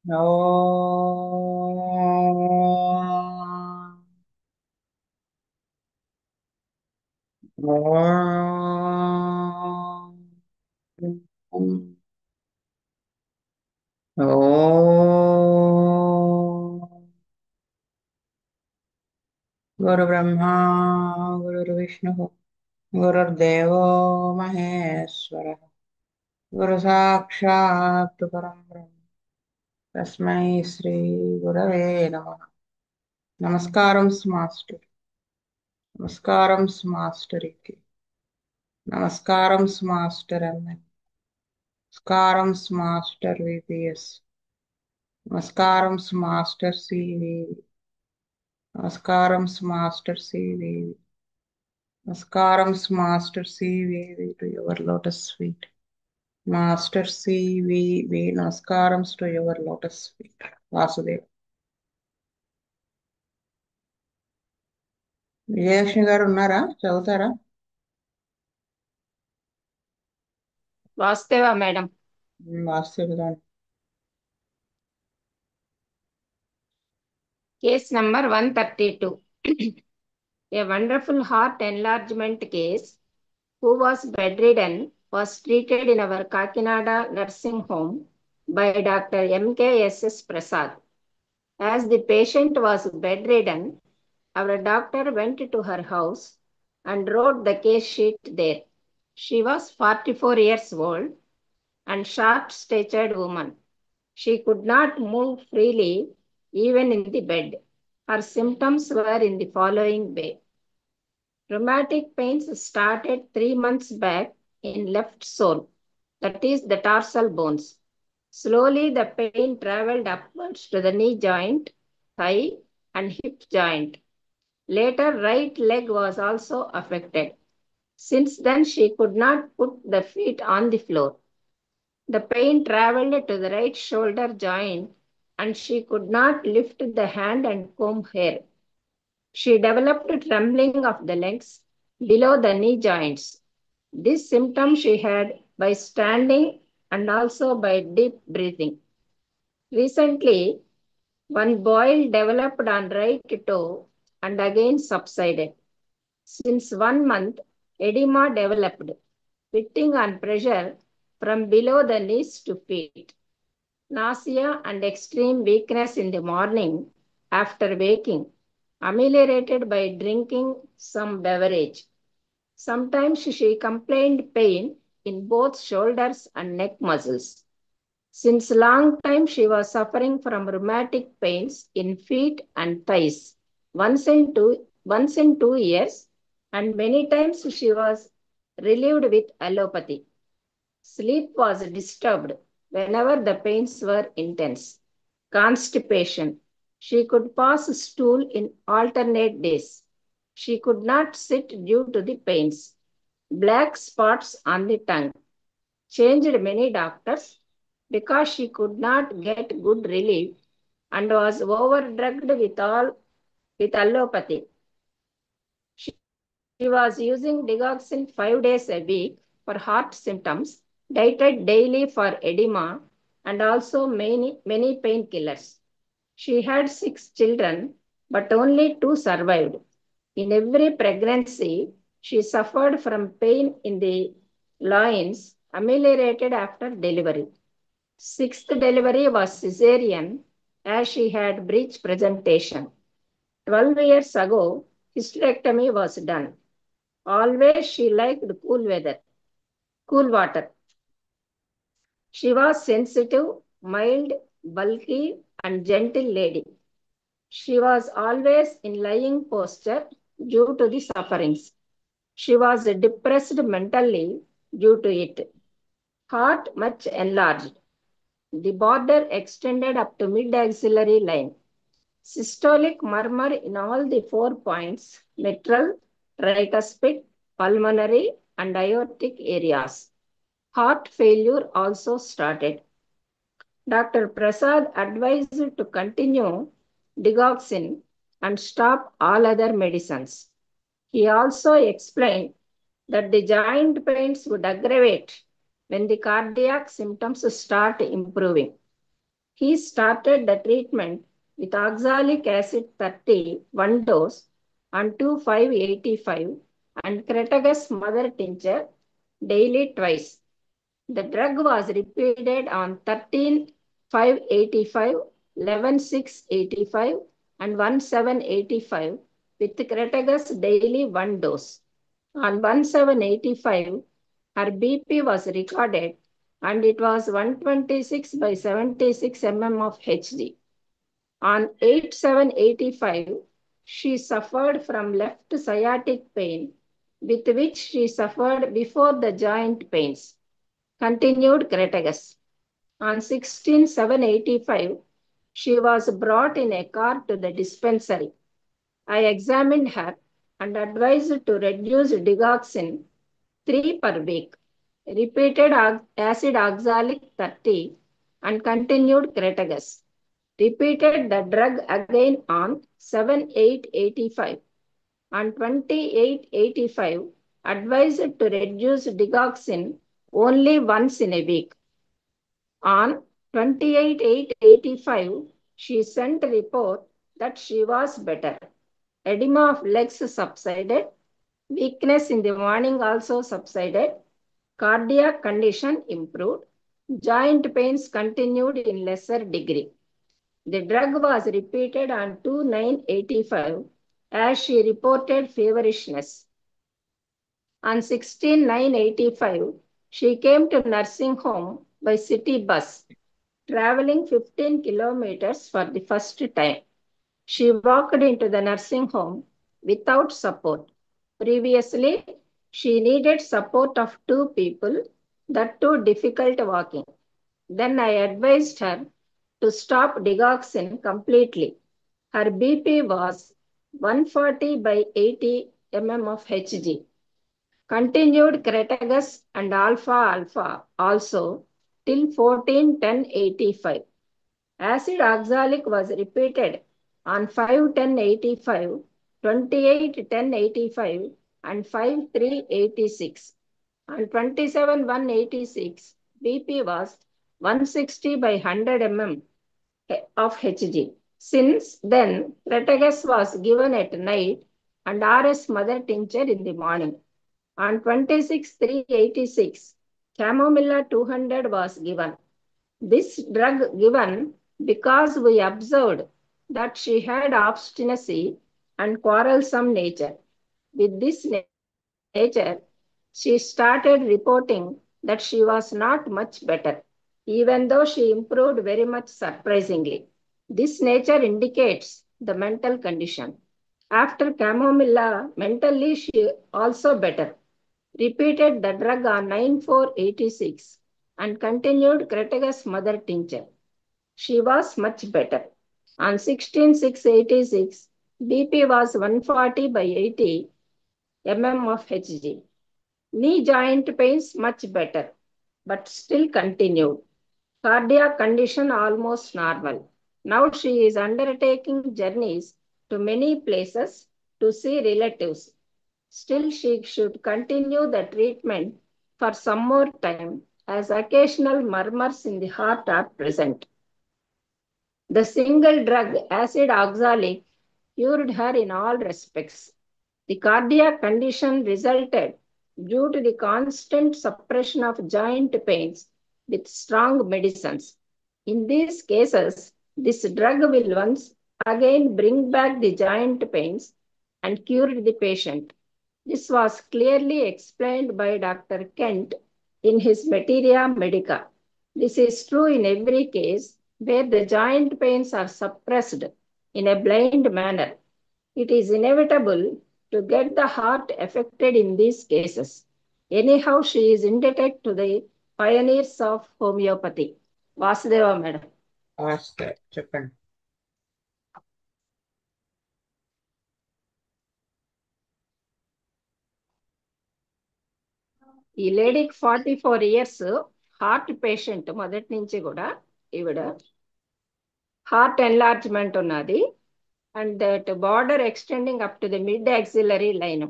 ఓం ఓం ఓం గురుబ్రహ్మా గురుర్విష్ణుः గురుర్దేవో మహేశ్వరः గురు సాక్షాత్ పరం బ్రహ్మ తస్మై శ్రీ గురవే నమః. నమస్కారం మాస్టర్. నమస్కారం మాస్టర్కి. నమస్కారం మాస్టర్ ఎంఎన్. నమస్కారం మాస్టర్ విపిఎస్. నమస్కారం మాస్టర్ సివి. నమస్కారం మాస్టర్ సివి. నమస్కారం master CV to your lotus feet. Master CV నమస్కారం to your lotus feet. Vasudev. Vijayalakshmi garu ఉన్నారా? చదువుతారా? వాస్తవ madam. Vasudev. Case number 132. A wonderful heart enlargement case who was bedridden was treated in our Kakinada nursing home by Dr. MKSS Prasad. As the patient was bedridden, our doctor went to her house and wrote the case sheet there. She was 44 years old and short-statured woman. She could not move freely even in the bed. Her symptoms were in the following way. Rheumatic pains started 3 months back in left sole, that is the tarsal bones. Slowly the pain traveled upwards to the knee joint, thigh, and hip joint. Later, right leg was also affected. Since then, she could not put the feet on the floor. The pain traveled to the right shoulder joint and she could not lift the hand and comb hair. She developed trembling of the legs below the knee joints. This symptom she had by standing and also by deep breathing. Recently, one boil developed on right toe and again subsided. Since 1 month, edema developed, pitting on pressure from below the knees to feet. Nausea and extreme weakness in the morning after waking, ameliorated by drinking some beverage. Sometimes she complained pain in both shoulders and neck muscles. Since long time she was suffering from rheumatic pains in feet and thighs, once in 2 years, and many times she was relieved with allopathy. Sleep was disturbed whenever the pains were intense. Constipation. She could pass stool in alternate days. She could not sit due to the pains. Black spots on the tongue. Changed many doctors because she could not get good relief and was overdrugged with allopathy. She was using digoxin 5 days a week for heart symptoms, dieted daily for edema, and also many painkillers. She had 6 children, but only 2 survived. In every pregnancy, she suffered from pain in the loins, ameliorated after delivery. 6th delivery was cesarean as she had breech presentation. 12 years ago, hysterectomy was done. Always she liked cool water. She was sensitive, mild, bulky, and gentle lady. She was always in lying posture due to the sufferings. She was depressed mentally due to it. Heart much enlarged. The border extended up to mid-axillary line. Systolic murmur in all the 4 points, mitral, tricuspid, pulmonary, and aortic areas. Heart failure also started. Dr. Prasad advised to continue digoxin and stop all other medicines. He also explained that the joint pains would aggravate when the cardiac symptoms start improving. He started the treatment with oxalic acid 30, one dose, on 2/5/85 and Cretagus mother tincture daily twice. The drug was repeated on 13/5/85, 11/6/85, and 1/7/85 with Cretagus daily one dose. On 1/7/85, her BP was recorded and it was 126/76 mm of Hg. On 8/7/85, she suffered from left sciatic pain, with which she suffered before the joint pains. Continued Cretagus. On 16/7/85, she was brought in a car to the dispensary. I examined her and advised to reduce digoxin 3 per week, repeated acid oxalic 30, and continued Cretagus. Repeated the drug again on 7/8/85. On 28/85, advised to reduce digoxin only once in a week. On 28/8/85, she sent a report that she was better. Edema of legs subsided. Weakness in the morning also subsided. Cardiac condition improved. Joint pains continued in lesser degree. The drug was repeated on 2/9/85 as she reported feverishness. On 16/9/85, she came to nursing home by city bus, traveling 15 kilometers for the first time. She walked into the nursing home without support. Previously, she needed support of two people, that too difficult walking. Then I advised her to stop digoxin completely. Her BP was 140/80 mm of Hg. Continued Cretagus and alpha-alpha also till 14/10/85. Acid oxalic was repeated on 5/10/85, 28/10/85, and 5/3/86. On 27/1/86, BP was 160/100 mm of Hg. Since then, Cretagus was given at night and RS mother tincture in the morning. On 26/3/86, Camomilla 200 was given. This drug given because we observed that she had obstinacy and quarrelsome nature. With this nature, she started reporting that she was not much better, even though she improved very much surprisingly. This nature indicates the mental condition. After Camomilla, mentally she also better. Repeated the drug on 9/4/86 and continued Cretagus mother tincture. She was much better. On 16/6/86, BP was 140/80 mm of Hg. Knee joint pains much better, but still continued. Cardiac condition almost normal. Now she is undertaking journeys to many places to see relatives. Still, she should continue the treatment for some more time as occasional murmurs in the heart are present. The single drug, acid oxalic, cured her in all respects. The cardiac condition resulted due to the constant suppression of joint pains with strong medicines. In these cases, this drug will once again bring back the joint pains and cure the patient. This was clearly explained by Dr. Kent in his Materia Medica. This is true in every case where the joint pains are suppressed in a blind manner. It is inevitable to get the heart affected in these cases. Anyhow, she is indebted to the pioneers of homeopathy. Vasudeva madam. చెప్పండి. ఈ లేడీకి 44 years, heart patient మొదటి నుంచి కూడా. ఈవిడ heart enlargement ఉన్నది and that border extending up to the mid axillary line.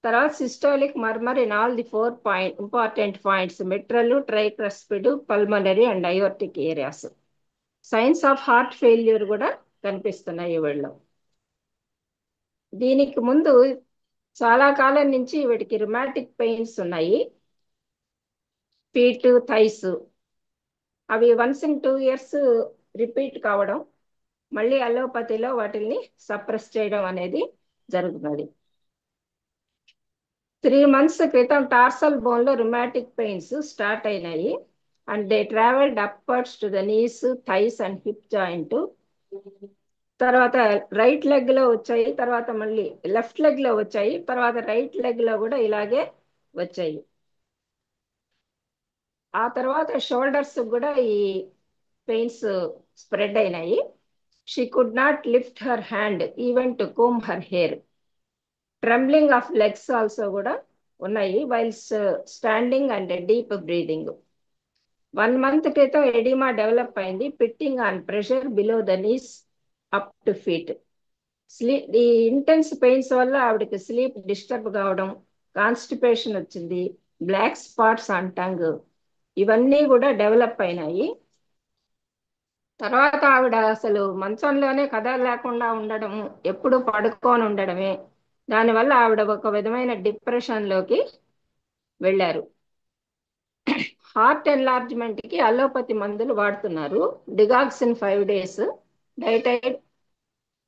తర్వాత systolic murmur in all the 4 important points: mitral, tricuspid, pulmonary and aortic areas. Signs of heart failure కూడా కనిపిస్తున్నాయి ఈవిడలో. దీనికి ముందు చాలా కాలం నుంచి వీటికి రుమాటిక్ పెయిన్స్ ఉన్నాయి, ఫీట్, థైస్. అవి వన్స్ ఇన్ 2 years రిపీట్ కావడం, మళ్ళీ అలోపతిలో వాటిని సప్రెస్ చేయడం అనేది జరుగుతుంది. 3 months క్రితం టార్సల్ బోన్ లో రుమాటిక్ పెయిన్స్ స్టార్ట్ అయినాయి and they travelled upwards to the knees, thighs and hip joint. తర్వాత రైట్ లెగ్ లో వచ్చాయి, తర్వాత మళ్ళీ లెఫ్ట్ లెగ్ లో వచ్చాయి, తర్వాత రైట్ లెగ్ లో కూడా ఇలాగే వచ్చాయి. ఆ తర్వాత షోల్డర్స్ కూడా ఈ పెయిన్స్ స్ప్రెడ్ అయినాయి. She could not lift her hand even to comb her hair. Trembling of legs also కూడా ఉన్నాయి while standing and deep breathing. 1 month క్రితం ఎడిమా డెవలప్ అయింది, pitting on pressure below the knees up to feet. ఈ intense pains వల్ల ఆవిడకి sleep disturb కావడం, constipation వచ్చింది, black spots on tongue, ఇవన్నీ కూడా డెవలప్ అయినాయి. తర్వాత ఆవిడ అసలు మంచంలోనే కదలలేకుండా ఉండడం, ఎప్పుడు పడుకొని ఉండడమే. దానివల్ల ఆవిడ ఒక విధమైన డిప్రెషన్లోకి వెళ్ళారు. హార్ట్ ఎన్లార్జ్మెంట్ కి అలోపతి మందులు వాడుతున్నారు. Digoxin 5 days, Dytide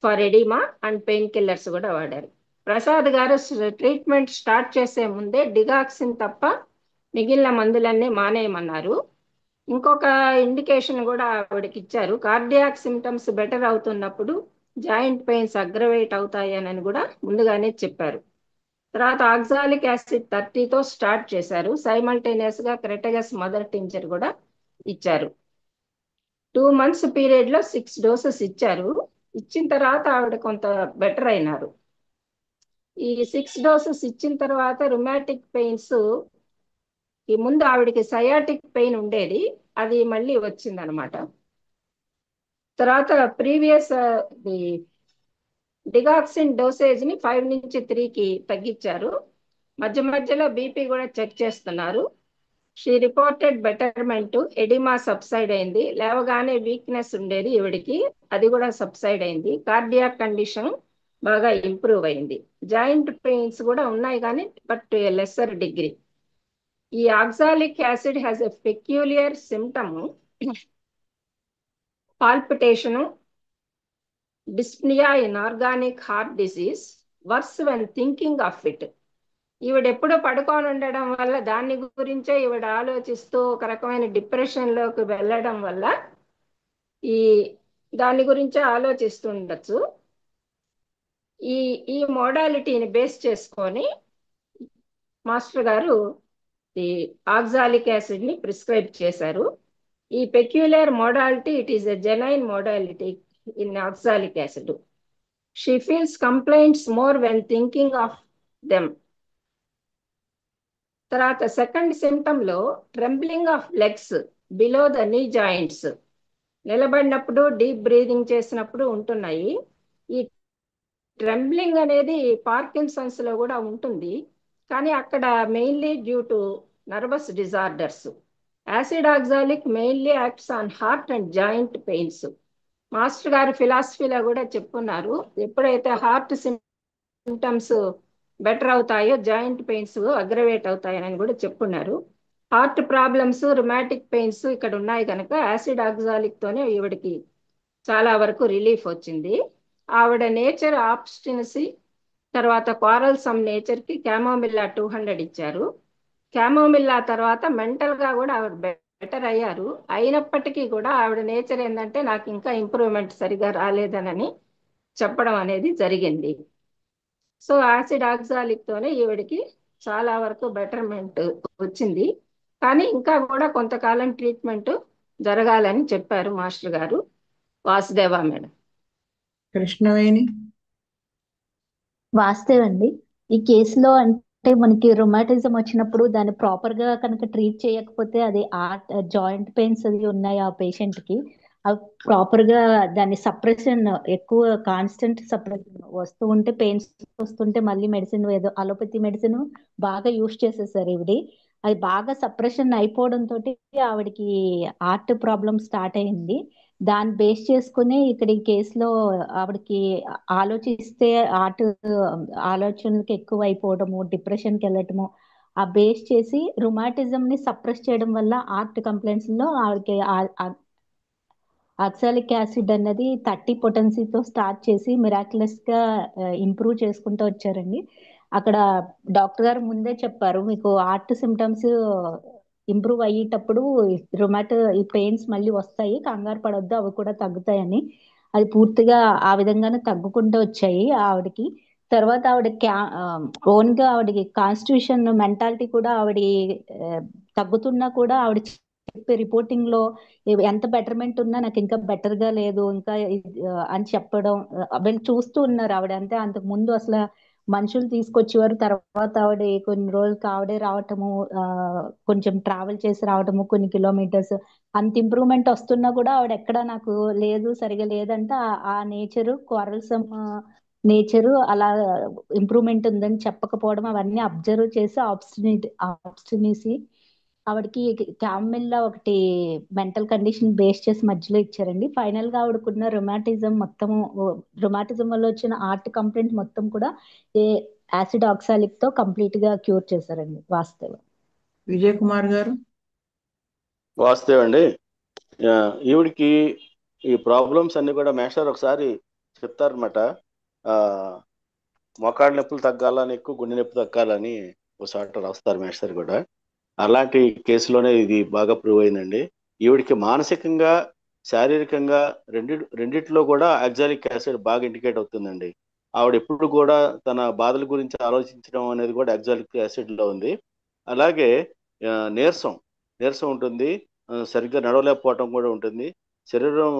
for edema and painkillers కూడా వాడారు. ప్రసాద్ గారు ట్రీట్మెంట్ స్టార్ట్ చేసే ముందే డిగాక్సిన్ తప్ప మిగిలిన మందులన్నీ మానేయమన్నారు. ఇంకొక ఇండికేషన్ కూడా ఆవిడకి ఇచ్చారు, కార్డియాక్ సిమ్టమ్స్ బెటర్ అవుతున్నప్పుడు జాయింట్ పెయిన్స్ అగ్రవేట్ అవుతాయి అని కూడా ముందుగానే చెప్పారు. తర్వాత ఆక్సాలిక్ యాసిడ్ 30తో స్టార్ట్ చేశారు. సైమల్టేనియస్ గా క్రెటగస్ మదర్ టించర్ కూడా ఇచ్చారు. 2 months పీరియడ్ లో 6 doses ఇచ్చారు. ఇచ్చిన తర్వాత ఆవిడ కొంత బెటర్ అయినారు. ఈ 6 doses ఇచ్చిన తర్వాత రుమాటిక్ పెయిన్స్, ఈ ముందు ఆవిడకి సయాటిక్ పెయిన్ ఉండేది, అది మళ్ళీ వచ్చిందనమాట. తర్వాత ప్రీవియస్ డిగాక్సిన్ డోసేజ్ ని 5 నుంచి 3కి తగ్గించారు. మధ్య మధ్యలో బీపీ కూడా చెక్ చేస్తున్నారు. She reported betterment, oedema subside అయింది, లేవగానే వీక్నెస్ ఉండేది ఈవిడికి, అది కూడా సబ్సైడ్ అయింది. కార్డియాక్ కండిషన్ బాగా ఇంప్రూవ్ అయింది. జాయింట్ పెయిన్స్ కూడా ఉన్నాయి కానీ బట్ లెస్సర్ డిగ్రీ. ఈ oxalic acid has a peculiar symptom, palpitation, dyspnoea in organic heart disease, worse when thinking of it. ఈవిడ ఎప్పుడూ పడుకొని ఉండడం వల్ల, దాని గురించే ఈవిడ ఆలోచిస్తూ ఒక రకమైన డిప్రెషన్ లోకి వెళ్ళడం వల్ల ఈ దాని గురించే ఆలోచిస్తూ ఉండొచ్చు. ఈ ఈ మోడాలిటీని బేస్ చేసుకొని మాస్టర్ గారు ఈ ఆక్సాలిక్ యాసిడ్ ని ప్రిస్క్రైబ్ చేశారు. ఈ peculiar modality, it is a genuine modality in oxalic acid. She feels complaints more when thinking of them. తర్వాత సెకండ్ సిమ్టమ్ లో trembling of legs below the నీ జాయింట్స్, నిలబడినప్పుడు డీప్ బ్రీదింగ్ చేసినప్పుడు ఉంటున్నాయి. ఈ ట్రెంబ్లింగ్ అనేది పార్కిన్సన్స్ లో కూడా ఉంటుంది, కానీ అక్కడ mainly due to nervous disorders. Acid oxalic mainly acts on heart and joint pains. Master గారు ఫిలాసఫీలో కూడా చెప్పున్నారు, ఎప్పుడైతే హార్ట్ సిమ్టమ్స్ బెటర్ అవుతాయో జాయింట్ పెయిన్స్ అగ్రవేట్ అవుతాయని కూడా చెప్పున్నారు. హార్ట్ ప్రాబ్లమ్స్, రుమాటిక్ పెయిన్స్ ఇక్కడ ఉన్నాయి కనుక యాసిడ్ ఆక్సాలిక్ తోనే ఈవిడికి చాలా వరకు రిలీఫ్ వచ్చింది. ఆవిడ నేచర్ ఆబ్స్టినసీ, తర్వాత క్వారల్సమ్ నేచర్ కి క్యామోమిల్లా 200 ఇచ్చారు. క్యామోమిల్లా తర్వాత మెంటల్ గా కూడా ఆవిడ బెటర్ అయ్యారు. అయినప్పటికీ కూడా ఆవిడ నేచర్ ఏంటంటే నాకు ఇంకా ఇంప్రూవ్మెంట్ సరిగా రాలేదనని చెప్పడం అనేది జరిగింది. సో యాసిడ్ ఆక్సాలిక్ తోనే ఈవిడికి చాలా వరకు బెటర్మెంట్ వచ్చింది, కానీ ఇంకా కూడా కొంతకాలం ట్రీట్మెంట్ జరగాలని చెప్పారు మాస్టర్ గారు. వాసుదేవా మేడం. కృష్ణవేణి. వాస్తవండి, ఈ కేసులో అంటే మనకి రొమాటిజం వచ్చినప్పుడు దాన్ని ప్రాపర్ గా కనుక ట్రీట్ చేయకపోతే అది జాయింట్ పెయిన్స్ అది ఉన్నాయి ఆ పేషెంట్ కి, అవి ప్రాపర్ గా దాని సప్రెషన్ ఎక్కువ కాన్స్టెంట్ సప్రెషన్ వస్తూ ఉంటే, పెయిన్స్ వస్తుంటే మళ్ళీ మెడిసిన్ ఏదో అలోపతి మెడిసిన్ బాగా యూజ్ చేసేసారు ఇవిడి. అది బాగా సప్రెషన్ అయిపోవడం తోటి ఆవిడకి హార్ట్ ప్రాబ్లం స్టార్ట్ అయింది. దాన్ని బేస్ చేసుకుని ఇక్కడ ఈ కేసులో ఆవిడకి ఆలోచిస్తే ఆర్ట్ ఆలోచనలకు ఎక్కువ అయిపోవడము, డిప్రెషన్కి వెళ్ళటము, ఆ బేస్ చేసి రుమాటిజం ని సప్రెస్ చేయడం వల్ల ఆర్ట్ కంప్లైంట్స్ లో ఆవిడకి ఆక్సాలిక్ యాసిడ్ అన్నది 30 పొటెన్సీతో స్టార్ట్ చేసి మిరాక్యులస్ గా ఇంప్రూవ్ చేసుకుంటూ వచ్చారండి. అక్కడ డాక్టర్ గారు ముందే చెప్పారు, మీకు ఆర్ట్ సిమ్టమ్స్ ఇంప్రూవ్ అయ్యేటప్పుడు ఈ పెయిన్స్ మళ్ళీ వస్తాయి, కంగారు పడొద్దు, అవి కూడా తగ్గుతాయని. అది పూర్తిగా ఆ విధంగానే తగ్గుకుంటూ వచ్చాయి ఆవిడకి. తర్వాత ఆవిడ ఓన్ గా ఆవిడకి కాన్స్టిట్యూషన్ మెంటాలిటీ కూడా ఆవిడ ఆ, తగ్గుతున్నా కూడా ఆవిడ చెప్పే రిపోర్టింగ్ లో ఎంత బెటర్మెంట్ ఉన్నా నాకు ఇంకా బెటర్ గా లేదు ఇంకా అని చెప్పడం, వీళ్ళు చూస్తూ ఉన్నారు ఆవిడ. అంటే అంతకు ముందు అసలు మనుషులు తీసుకొచ్చేవారు, తర్వాత ఆవిడ కొన్ని రోజులకి ఆవిడే రావటము, ఆ, కొంచెం ట్రావెల్ చేసి రావటము కొన్ని కిలోమీటర్స్, అంత ఇంప్రూవ్మెంట్ వస్తున్నా కూడా ఆవిడ ఎక్కడ నాకు లేదు సరిగా లేదంటే ఆ నేచరు క్వారల్సమ్ నేచరు అలా ఇంప్రూవ్మెంట్ ఉందని చెప్పకపోవడం, అవన్నీ అబ్జర్వ్ చేసి ఆబ్స్టినిటీ ఆవిడకి క్యామిల్లా ఒకటి మెంటల్ కండిషన్ బేస్ చేసి మధ్యలో ఇచ్చారండి. ఫైనల్ గా ఆవిడకున్న రొమాటిజం వల్ల వచ్చిన ఆర్ట్ కంప్లైంట్ మొత్తం కూడా ఏ యాసిడ్ ఆక్సాలిక్ తో కంప్లీట్ గా క్యూర్ చేశారండి వాస్తవం. విజయ్ కుమార్ గారు. వాస్తవం అండి. ఈవిడికి ఈ ప్రాబ్లమ్స్ అన్ని కూడా మేస్టర్ ఒకసారి చెప్తారనమాట. మోకాళ్ళ నొప్పులు తగ్గాలని, ఎక్కువ గుండె నొప్పి తగ్గాలని ఒకసారి రాస్తారు మేస్టర్ కూడా. అలాంటి కేసులోనే ఇది బాగా ప్రూవ్ అయిందండి. ఈవిడికి మానసికంగా, శారీరకంగా రెండిట్లో కూడా ఆక్సాలిక్ యాసిడ్ బాగా ఇండికేట్ అవుతుందండి. ఆవిడ ఎప్పుడు కూడా తన బాధల గురించి ఆలోచించడం అనేది కూడా ఆక్సాలిక్ యాసిడ్ లో ఉంది. అలాగే ఆ, నీరసం నీరసం ఉంటుంది, సరిగ్గా నడవలేకపోవటం కూడా ఉంటుంది, శరీరం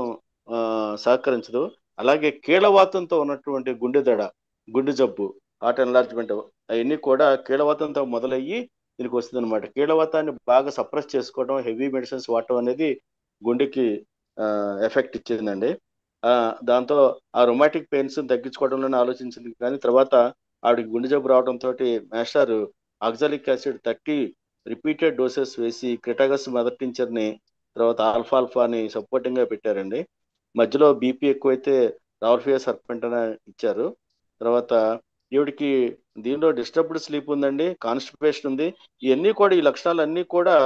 సహకరించదు. అలాగే కీళ్ళవాతంతో ఉన్నటువంటి గుండె జబ్బు, హార్ట్ ఎన్లార్జ్మెంట్, అవన్నీ కూడా కీళ్ళవాతంతో మొదలయ్యి దీనికి వస్తుంది అనమాట. కీళ్ళవాతాన్ని బాగా సప్రెస్ చేసుకోవడం, హెవీ మెడిసిన్స్ వాడటం అనేది గుండెకి ఎఫెక్ట్ ఇచ్చిందండి. దాంతో ఆ రొమాటిక్ పెయిన్స్ తగ్గించుకోవడంలోనే ఆలోచించింది. కానీ తర్వాత ఆవిడకి గుండె జబ్బు రావడంతో master oxalic acid 30 repeated doses వేసి క్రిటాగస్ మదర్ టించర్ని, తర్వాత ఆల్ఫాని సపోర్టింగ్ గా పెట్టారండి. మధ్యలో బీపీ ఎక్కువైతే రాల్ఫియా సర్పెంటన ఇచ్చారు. తర్వాత ఈవిడికి దీనిలో డిస్టర్బ్డ్ స్లీప్ ఉందండి, కాన్స్టిపేషన్ ఉంది. ఈ లక్షణాలు అన్నీ కూడా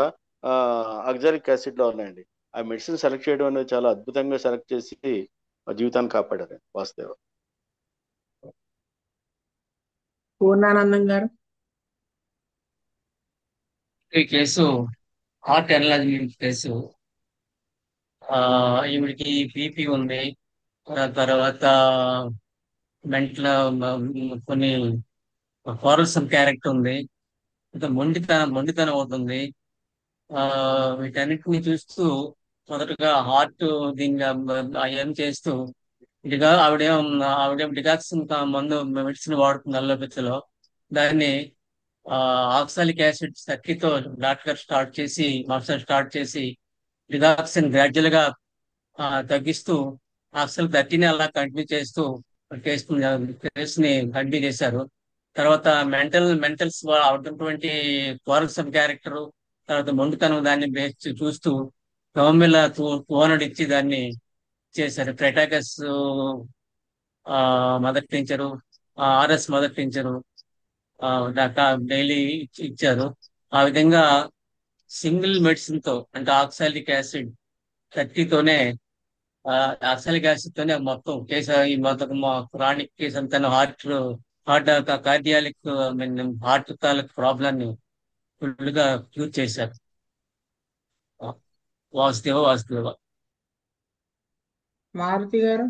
ఆక్సాలిక్ యాసిడ్ లో ఉన్నాయండి. ఆ మెడిసిన్ సెలెక్ట్ చేయడం అనేది చాలా అద్భుతంగా సెలెక్ట్ చేసి జీవితాన్ని కాపాడారు వాస్తవం. పూర్ణానందం గారు. ఈ కేసు హార్ట్ ఎన్లార్జ్మెంట్ కేసు. ఈవిడికి బీపీ ఉంది, తర్వాత మెంటల్ కొన్ని ఫారల్సమ్ క్యారెక్టర్ ఉంది, మొండితనం అవుతుంది. వీటన్నిటిని చూస్తూ మొదటగా హార్ట్ దీన్ని ఏం చేస్తూ ఆవిడేం డికాక్సిన్ మందు మెడిసిన్ వాడుతుంది అల్లోపతిలో. దాన్ని ఆక్సాలిక్ యాసిడ్ 30తో డాక్టర్ స్టార్ట్ చేసి డికాక్సిన్ గ్రాడ్యువల్ గా తగ్గిస్తూ అసలు 30ని అలా కంటిన్యూ చేస్తూ కేసుని కంటిన్యూ చేశారు. తర్వాత మెంటల్స్ ఉన్నటువంటి క్వారల్సమ్ క్యారెక్టర్, తర్వాత మొండితనం దాన్ని చూస్తూ గవర్నమెంట్ ఓనర్ ఇచ్చి దాన్ని చేశారు. Crataegus mother tincture, RS mother tincture daily ఇచ్చారు. ఆ విధంగా సింగిల్ మెడిసిన్ తో, అంటే ఆక్సాలిక్ యాసిడ్ 30తోనే ఆక్సాలిక్ యాసిడ్ తోనే మొత్తం కేసు, ఈ మొత్తం క్రానిక్ కేసు అంతా హార్ట్ కార్డియాలిక్ హార్ట్ తాలూకు ప్రాబ్లం ని ఫుల్ గా క్యూర్ చేశారు. వాసుదేవ. మారుతి గారు.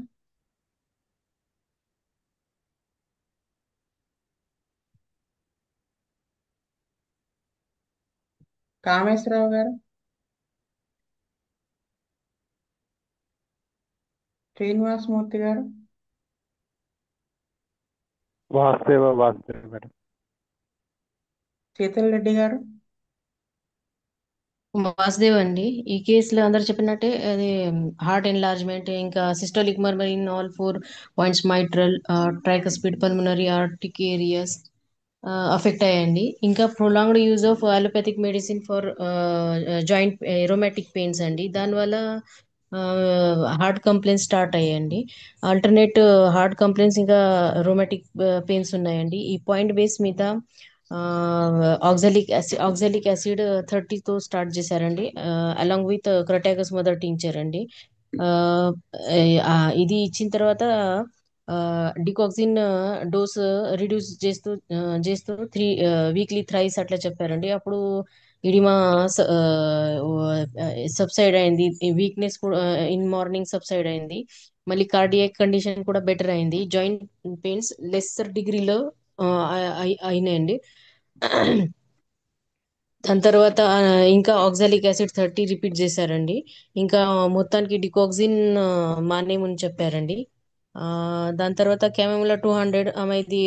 కామేశ్వరరావు గారు. శ్రీనివాసమూర్తి గారు. వాసుదేవ మేడం. శీతల్ రెడ్డి గారు. వాసుదేవ్ అండి. ఈ కేసులో అందరు చెప్పినట్టే అది హార్ట్ ఎన్లార్జ్మెంట్, ఇంకా systolic murmur in all 4 points, mitral, tricuspid, pulmonary, aortic areas affect అయ్యాయండి. ఇంకా prolonged use of allopathic medicine for joint rheumatic pains అండి. దానివల్ల హార్ట్ కంప్లైంట్స్ స్టార్ట్ అయ్యాయండి. ఆల్టర్నేట్ హార్ట్ కంప్లైంట్స్ ఇంకా రొమాటిక్ పెయిన్స్ ఉన్నాయండి. ఈ పాయింట్ బేస్ మీద ఆక్సాలిక్ యాసిడ్ 30తో స్టార్ట్ చేశారండి, along with crataegus mother tincture అండి. ఆ, ఇది ఇచ్చిన తర్వాత డికాక్సిన్ డోస్ రిడ్యూస్ చేస్తూ వీక్లీ థ్రైస్ అట్లా చెప్పారండి. అప్పుడు ఇడిమా సబ్సైడ్ అయింది, వీక్నెస్ కూడా ఇన్ మార్నింగ్ సబ్సైడ్ అయింది. మళ్ళీ కార్డియాక్ కండిషన్ కూడా బెటర్ అయింది, జాయింట్ పెయిన్స్ లెస్సర్ డిగ్రీలో అయినాయండి. దాని తర్వాత ఇంకా ఆక్సాలిక్ యాసిడ్ 30 రిపీట్ చేశారండి. ఇంకా మొత్తానికి డికాక్సిన్ మానేమని చెప్పారండి. దాని తర్వాత కెమెమిలా 200 ఆమెది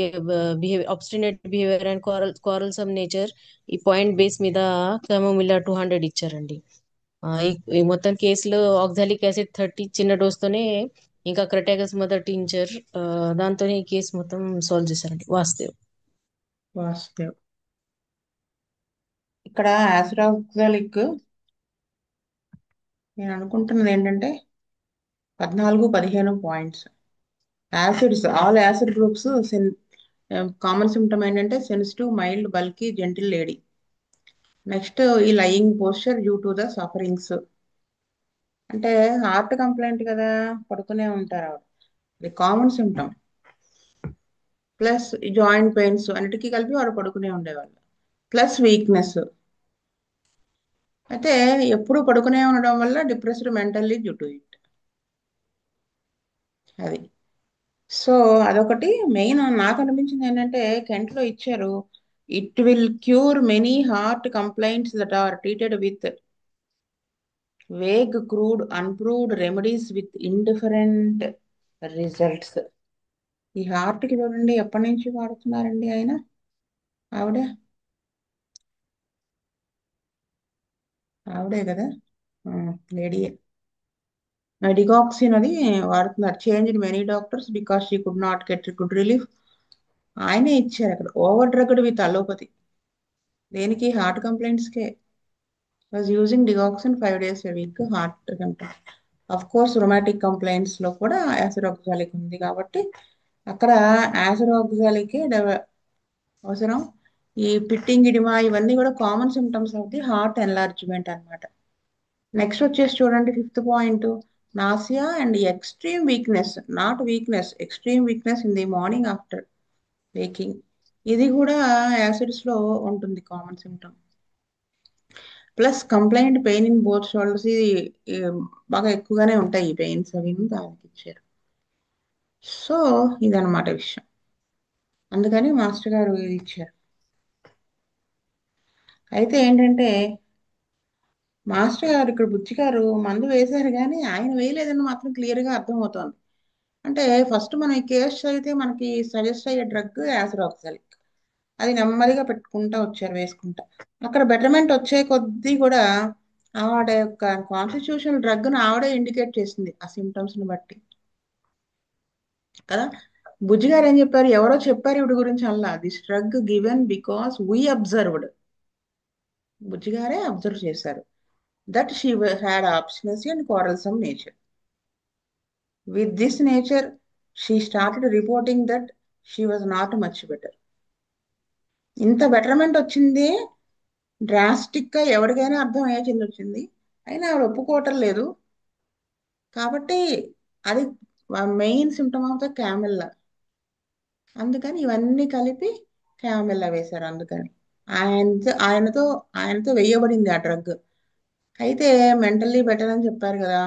అబ్స్టినేట్ బిహేవియర్ అండ్ క్వారల్సమ్ నేచర్, ఈ పాయింట్ బేస్ మీద కెమెమిలా 200 ఇచ్చారండి. ఈ మొత్తం కేసులో ఆక్సాలిక్ యాసిడ్ 30 చిన్న డోస్ తోనే ఇంకా క్రటాగస్ మదర్ టించర్, దాంతోనే ఈ కేసు మొత్తం సాల్వ్ చేశారండి. వాస్తవ్. వాస్తవ్. ఇక్కడ యాసిడాక్సాలిక్ నేను అనుకుంటున్నది ఏంటంటే 14-15 points. Acids, all acid groups common symptom ఏంటంటే sensitive, mild, bulky, gentle lady. Next ఈ lying posture due to the sufferings. అంటే హార్ట్ కంప్లైంట్ కదా, పడుకునే ఉంటారు ఆవిడ, ఇది common symptom. Plus joint pains అన్నిటికీ కలిపి వాడు పడుకునే ఉండేవాళ్ళు. Plus weakness. అయితే ఎప్పుడు పడుకునే ఉండడం వల్ల depressed mentally due to it. అది. సో అదొకటి మెయిన్ నాకు అనిపించింది ఏంటంటే కెంట్లో ఇచ్చారు, it will cure many heart complaints that are treated with vague, crude, unproved remedies with indifferent results. ఈ హార్ట్కి చూడండి ఎప్పటి నుంచి వాడుతున్నారండి ఆయన, ఆవిడే కదా, లేడీయే. డికాక్సిన్ అది వాడుతున్నారు. Change in many doctors because she could not get good relief. ఆయనే ఇచ్చారు అక్కడ, ఓవర్ డ్రగ్డ్ విత్ అలోపతి. దేనికి? హార్ట్ కంప్లైంట్స్కే. Was using digoxin 5 days a week heart complaint. Of course rheumatic complaints లో కూడా యాసిడ్ ఆక్సాలిక్ ఉంది కాబట్టి అక్కడ యాసిడ్ ఆక్సాలిక్ అవసరం. ఈ పిట్టింగ్ ఇడిమా ఇవన్నీ కూడా common symptoms of the heart enlargement అన్నమాట. నెక్స్ట్ వచ్చేసి చూడండి 5th point, nausea and extreme weakness, not weakness, extreme weakness in the morning after waking. ఇది కూడా యాసిడ్స్ లో ఉంటుంది common symptom. Plus complaint pain in both shoulders, ఇది బాగా ఎక్కువగానే ఉంటాయి ఈ పెయిన్స్ అవి, దానికి ఇచ్చారు. సో ఇదన్నమాట విషయం, అందుకని మాస్టర్ గారు ఇది ఇచ్చారు. అయితే ఏంటంటే మాస్టర్ గారు ఇక్కడ బుచ్చి గారు మందు వేశారు కానీ ఆయన వేయలేదని మాత్రం క్లియర్గా అర్థమవుతోంది. అంటే ఫస్ట్ మనం ఈ కేసు చదివితే మనకి సజెస్ట్ అయ్యే డ్రగ్ యాసిడాక్సాలిక్, అది నెమ్మదిగా పెట్టుకుంటా వచ్చారు వేసుకుంటా. అక్కడ బెటర్మెంట్ వచ్చే కొద్దీ కూడా ఆవిడ యొక్క కాన్స్టిట్యూషనల్ డ్రగ్ను ఆవిడే ఇండికేట్ చేసింది ఆ సిమ్టమ్స్ని బట్టి కదా. బుజ్జి గారు ఏం చెప్పారు, ఎవరో చెప్పారు ఇవిడ గురించి అలా, this drug given because we observed, Bujji గారే అబ్జర్వ్ చేశారు, that she had obstinacy and quarrelsome nature. With this nature, she started reporting that she was not much better. ఇంత బెటర్మెంట్ వచ్చింది, డ్రాస్టిక్గా ఎవరికైనా అర్థం అయ్యే కింద వచ్చింది, అయినా ఆవిడ ఒప్పుకోవటం లేదు. కాబట్టి అది మెయిన్ సిమ్టమ్ ఆఫ్ ద క్యామెల్లా. అందుకని ఇవన్నీ కలిపి క్యామెల్లా వేశారు. అందుకని ఆయనతో వేయబడింది ఆ డ్రగ్. అయితే మెంటల్లీ బెటర్ అని చెప్పారు కదా,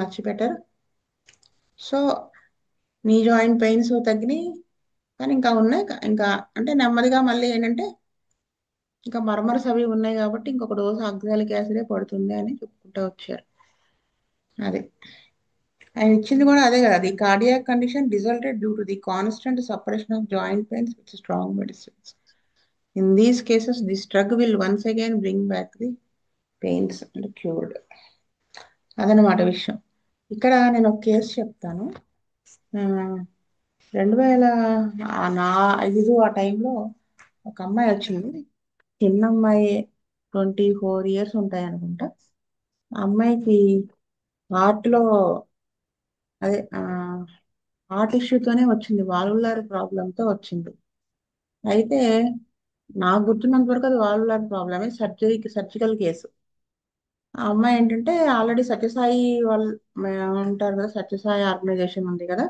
much better. So knee joint pains తగ్గినాయి, కానీ ఇంకా ఉన్నాయి, ఇంకా అంటే నెమ్మదిగా మళ్ళీ ఏంటంటే ఇంకా మర్మర్స్ అవి ఉన్నాయి కాబట్టి ఇంకొక డోసు ఆక్సాలిక్ యాసిడే పడుతుంది అని చెప్పుకుంటూ వచ్చారు. అది ఆయన ఇచ్చింది కూడా అదే కదా, the cardiac condition resulted due to the constant separation of joint pains with strong medicines. In these cases this drug will once again bring back the pains and cured. అదనమాట విషయం. ఇక్కడ నేను ఒక కేసు చెప్తాను. 2005 ఆ టైంలో ఒక అమ్మాయి వచ్చింది, చిన్న అమ్మాయి, 24 years ఉంటాయి అనుకుంటా. ఆ అమ్మాయికి హార్ట్ లో అదే హార్ట్ ఇష్యూతోనే వచ్చింది, వాల్వులర్ ప్రాబ్లంతో వచ్చింది. అయితే నాకు గుర్తున్నంత వరకు అది వాల్వులర్ ప్రాబ్లమే, సర్జికల్ కేసు. ఆ అమ్మాయి ఏంటంటే ఆల్రెడీ సత్యసాయి వాళ్ళు ఉంటారు కదా, సత్యసాయి ఆర్గనైజేషన్ ఉంది కదా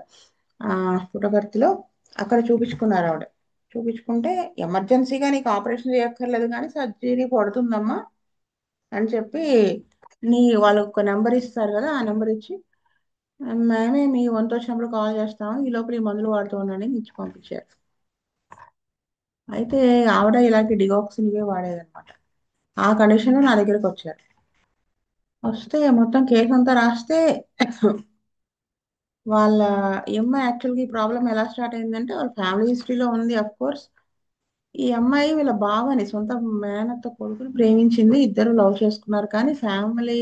పుట్టపర్తిలో, అక్కడ చూపించుకున్నారు ఆవిడ. చూపించుకుంటే ఎమర్జెన్సీగా నీకు ఆపరేషన్ చేయక్కర్లేదు కానీ సర్జరీ పడుతుందమ్మా అని చెప్పి వాళ్ళు ఒక నెంబర్ ఇస్తారు కదా, ఆ నెంబర్ ఇచ్చి మేమే మీ వంతు వచ్చినప్పుడు కాల్ చేస్తాము, ఈ లోపల ఈ మందులు వాడుతూ ఉండండి అని ఇచ్చి పంపించారు. అయితే ఆవిడ ఇలాంటి డిగాక్సిన్ ఇవే వాడేదన్నమాట. ఆ కండిషన్ నా దగ్గరకు వచ్చారు. వస్తే మొత్తం కేసు అంతా రాస్తే వాళ్ళ అమ్మాయి యాక్చువల్గా ఈ ప్రాబ్లం ఎలా స్టార్ట్ అయిందంటే వాళ్ళ ఫ్యామిలీ హిస్టరీలో ఉంది. అఫ్ కోర్స్ ఈ అమ్మాయి వీళ్ళ బావని, సొంత మేనత్త కొడుకుని ప్రేమించింది, ఇద్దరు లవ్ చేసుకున్నారు. కానీ ఫ్యామిలీ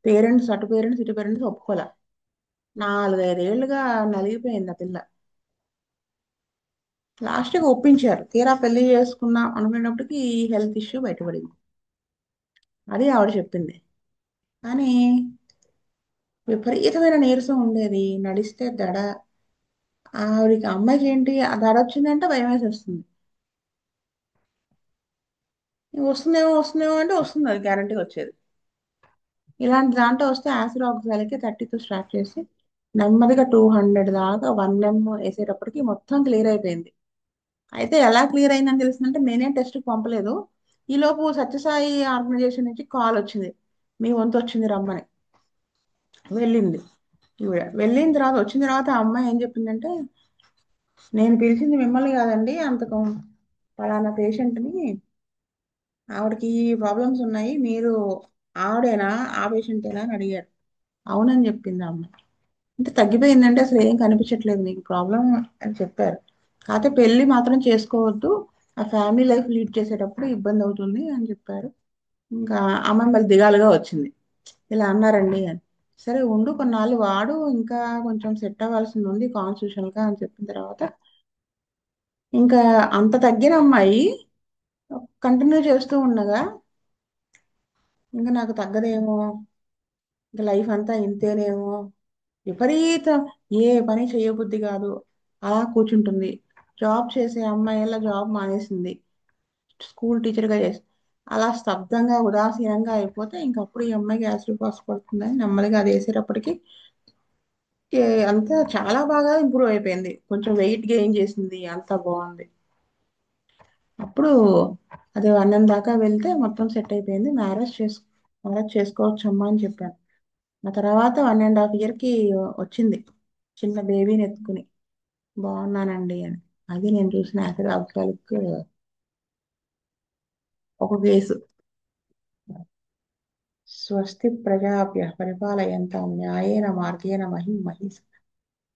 పేరెంట్స్, అటు పేరెంట్స్ ఇటు పేరెంట్స్ ఒప్పుకోలే. 4-5 ఏళ్లుగా నలిగిపోయింది ఆ పిల్ల. లాస్ట్కి ఒప్పించారు. తీరా పెళ్లి చేసుకున్నాం అనుకునేటప్పటికి ఈ హెల్త్ ఇష్యూ బయటపడింది. అది ఆవిడ చెప్పింది. కానీ విపరీతమైన నీరసం ఉండేది, నడిస్తే దడ. ఆవిడకి అమ్మాయికి ఏంటి ఆ దడ వచ్చిందంటే భయం వేసేస్తుంది. వస్తుందేమో వస్తుందేమో అంటే వస్తుంది, అది గ్యారంటీ వచ్చేది. ఇలాంటి దాంట్లో వస్తే యాసిడ్ ఆక్సాలిక్ 30తో స్టార్ట్ చేసి నెమ్మదిగా 200 దాకా 1 m వేసేటప్పటికి మొత్తం క్లియర్ అయిపోయింది. అయితే ఎలా క్లియర్ అయిందని తెలిసిందంటే నేనే టెస్ట్ పంపలేదు. ఈలోపు సత్యసాయి ఆర్గనైజేషన్ నుంచి కాల్ వచ్చింది, మీ వంతు వచ్చింది రమ్మని. వెళ్ళింది. వెళ్ళిన తర్వాత వచ్చిన తర్వాత ఆ అమ్మాయి ఏం చెప్పిందంటే, నేను పిలిచింది మిమ్మల్ని కాదండి, అంతకు పలానా పేషెంట్ని, ఆవిడకి ఈ ప్రాబ్లమ్స్ ఉన్నాయి, మీరు ఆవిడేనా ఆ పేషెంటేనా అని అడిగారు. అవునని చెప్పింది ఆ అమ్మాయి. అంటే తగ్గిపోయిందంటే అసలు ఏం కనిపించట్లేదు మీకు ప్రాబ్లం అని చెప్పారు. కాకపోతే పెళ్లి మాత్రం చేసుకోవద్దు, ఆ ఫ్యామిలీ లైఫ్ లీడ్ చేసేటప్పుడు ఇబ్బంది అవుతుంది అని చెప్పారు. ఇంకా అమ్మాయి మళ్ళీ దిగాలుగా వచ్చింది, ఇలా అన్నారండి అని. సరే ఉండు కొన్నాళ్ళు వాడు, ఇంకా కొంచెం సెట్ అవ్వాల్సింది ఉంది కాన్స్టిట్యూషన్గా అని చెప్పిన తర్వాత ఇంకా అంత తగ్గిన అమ్మాయి కంటిన్యూ చేస్తూ ఉండగా ఇంకా నాకు తగ్గదేమో, ఇంకా లైఫ్ అంతా ఇంతేనేమో, విపరీతం ఏ పని చేయబుద్ధి కాదు, అలా కూర్చుంటుంది. జాబ్ చేసే అమ్మాయి అలా జాబ్ మానేసింది, స్కూల్ టీచర్గా చేసి అలా స్తబ్దంగా ఉదాసీనంగా అయిపోతే ఇంకప్పుడు ఈ అమ్మాయికి యాసిడ్ పాస్ పడుతుందని నెమ్మదిగా అది వేసేటప్పటికి అంతా చాలా బాగా ఇంప్రూవ్ అయిపోయింది. కొంచెం వెయిట్ గెయిన్ చేసింది, అంతా బాగుంది. అప్పుడు అది 1 m దాకా వెళ్తే మొత్తం సెట్ అయిపోయింది. మ్యారేజ్ చేసుకోవచ్చు అమ్మా అని చెప్పాను. ఆ తర్వాత 1.5 yearకి వచ్చింది చిన్న బేబీని ఎత్తుకుని, బాగున్నానండి అని. అది నేను చూసిన యాసిడ్ ఆల్కహాలిక్ ఒక కేసు. స్వస్తి ప్రజాభ్య పరిపాలయంతాం న్యాయేన మార్గేణ మహిం మహిష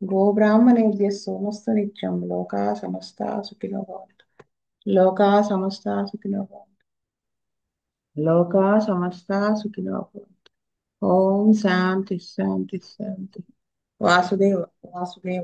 గోబ్రాహ్మణేభ్యः సోమస్తు నిత్యం లోకా సమస్తా సుఖినో భవంతు. లోకా సమస్తా సుఖినో భవంతు. లోకా సమస్తా సుఖినో భవంతు. ఓం శాంతి శాంతి శాంతి. వాసుదేవ వాసుదేవ.